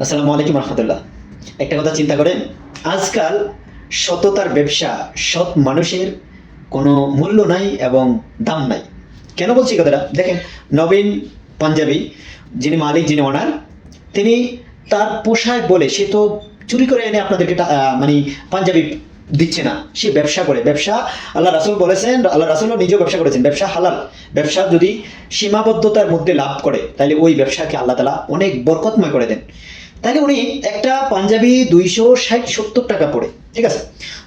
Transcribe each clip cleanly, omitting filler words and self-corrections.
আসসালামু আলাইকুম রহমতুল্লাহ। একটা কথা চিন্তা করেন, আজকাল সততার ব্যবসা, সৎ মানুষের কোনো মূল্য নাই এবং দাম নাই। কেন বলছি কথাটা দেখেন, নবীন পাঞ্জাবি যিনি মালিক, যিনি ওনার, তিনি তার পোশাক বলে সে তো চুরি করে এনে আপনাদেরকে মানে পাঞ্জাবি দিচ্ছে না, সে ব্যবসা করে। ব্যবসা আল্লাহ রাসূল বলেছেন, আল্লাহ রাসূলও নিজেও ব্যবসা করেছেন, ব্যবসা হালাল। ব্যবসা যদি সীমাবদ্ধতার মধ্যে লাভ করে তাহলে ওই ব্যবসাকে আল্লাহ তাআলা অনেক বরকতময় করে দেন। তাহলে উনি একটা পাঞ্জাবি 260-70 টাকা পড়ে, ঠিক আছে,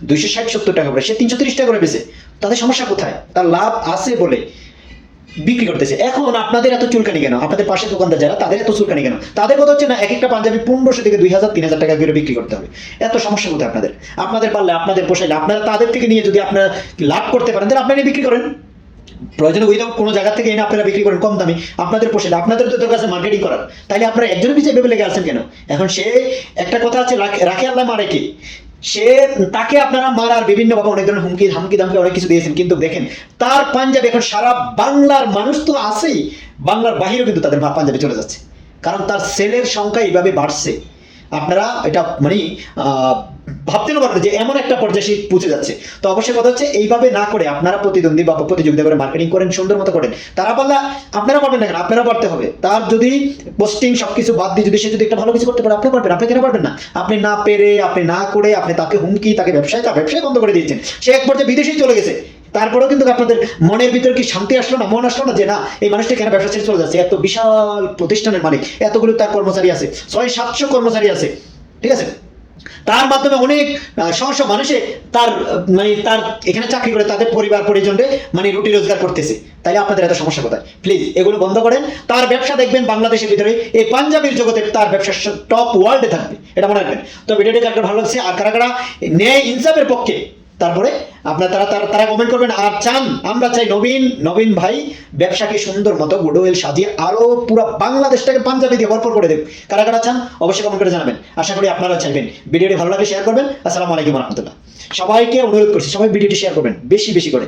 260-70 টাকা পড়ে সে 330 টাকা করে বেছে, তাদের সমস্যা কোথায়? তার লাভ আছে বলে বিক্রি করতেছে। এখন আপনাদের এত চুলকানি কেন? আপনাদের পাশে দোকানদার যারা, তাদের এত চুলকানি কেন? তাদের কথা হচ্ছে না এক একটা পাঞ্জাবি 1500 থেকে 2000-3000 টাকা করে বিক্রি করতে হবে। এত সমস্যা কোথায় আপনাদের? আপনাদের পারলে, আপনাদের পোষাইলে, আপনারা তাদের থেকে নিয়ে যদি আপনারা লাভ করতে পারেন তাহলে আপনারা বিক্রি করেন। প্রয়োজনে উইদাউট কোনো জায়গা থেকে এনে আপনারা বিক্রি করেন কম দামে, আপনাদের পোষাইলে। আপনাদের তো দরকার আছে মার্কেটিং করার, তাইলে আপনারা একজনের পিছিয়ে ভেবে লেগে আছেন কেন? এখন সে একটা কথা আছে, রাখে আল্লাহ মারে কে, সে তাকে আপনারা মারার বিভিন্ন ভাবে অনেক ধরনের হুমকি ধামকি অনেক কিছু দিয়েছেন, কিন্তু দেখেন তার পাঞ্জাবি এখন সারা বাংলার মানুষ তো আছেই, বাংলার বাহিরেও কিন্তু তাদের পাঞ্জাবি চলে যাচ্ছে, কারণ তার সেলের সংখ্যা এইভাবে বাড়ছে। আপনারা এটা মানে ভাবতেও পারেন যে এমন একটা পর্যায়ে পৌঁছে যাচ্ছে। তো অবশ্যই কথা হচ্ছে এইভাবে না করে আপনারা প্রতিদ্বন্দ্বী বা প্রতিযোগিতা করে মার্কেটিং করেন, সুন্দর মতো করেন। তারা পারলে আপনারা পারবেন না কেন? আপনারা পারতে হবে। তার যদি পোস্টিং সবকিছু বাদ দিয়ে যদি সে যদি একটা ভালো কিছু করতে পারে, আপনি পারবেন। আপনি কেন পারবেন না? আপনি না পেরে, আপনি না করে, আপনি তাকে হুমকি, তাকে তার ব্যবসায় বন্ধ করে দিয়েছেন। সে এক পর্যায়ে বিদেশেই চলে গেছে, তারপরেও কিন্তু আপনাদের মনের ভিতরে কি শান্তি আসলো না, মন আসলো না যে না, এই মানুষটা কেন ব্যবসা ছেড়ে চলে যাচ্ছে? এত বিশাল প্রতিষ্ঠানের মালিক, এতগুলো তার কর্মচারী আছে, 600-700 কর্মচারী আছে, ঠিক আছে, তার মাধ্যমে অনেক শত মানুষে তার মানে তার এখানে চাকরি করে তাদের পরিবার পরিজনরে মানে রুটি রোজগার করতেছে। তাইলে আপনাদের এত সমস্যা কোথায়? প্লিজ এগুলো বন্ধ করেন। তার ব্যবসা দেখবেন বাংলাদেশের ভিতরে, এই পাঞ্জাবির জগতে তার ব্যবসা টপ ওয়ার্ল্ডে থাকবে, এটা মনে রাখবেন। তো ভিডিওটি কার ভালো লাগছে আর কারা কারা ন্যায় ইনসাফের পক্ষে, তারপরে আপনার তারা কমেন্ট করবেন। আর চান, আমরা চাই নবীন ভাই ব্যবসাকে সুন্দর মতো গুডওয়েল সাজিয়ে আরো পুরো বাংলাদেশটাকে পাঞ্জাবি দিয়ে ভরপুর করে দেব। কারা কারা চান অবশ্যই কমেন্ট করে জানাবেন, আশা করি আপনারা চাইবেন। ভিডিওটি ভালো লাগলে শেয়ার করবেন। আসসালামু আলাইকুম রহমতুল্লাহ। সবাইকে অনুরোধ করছি, সবাই ভিডিওটি শেয়ার করবেন বেশি বেশি করে।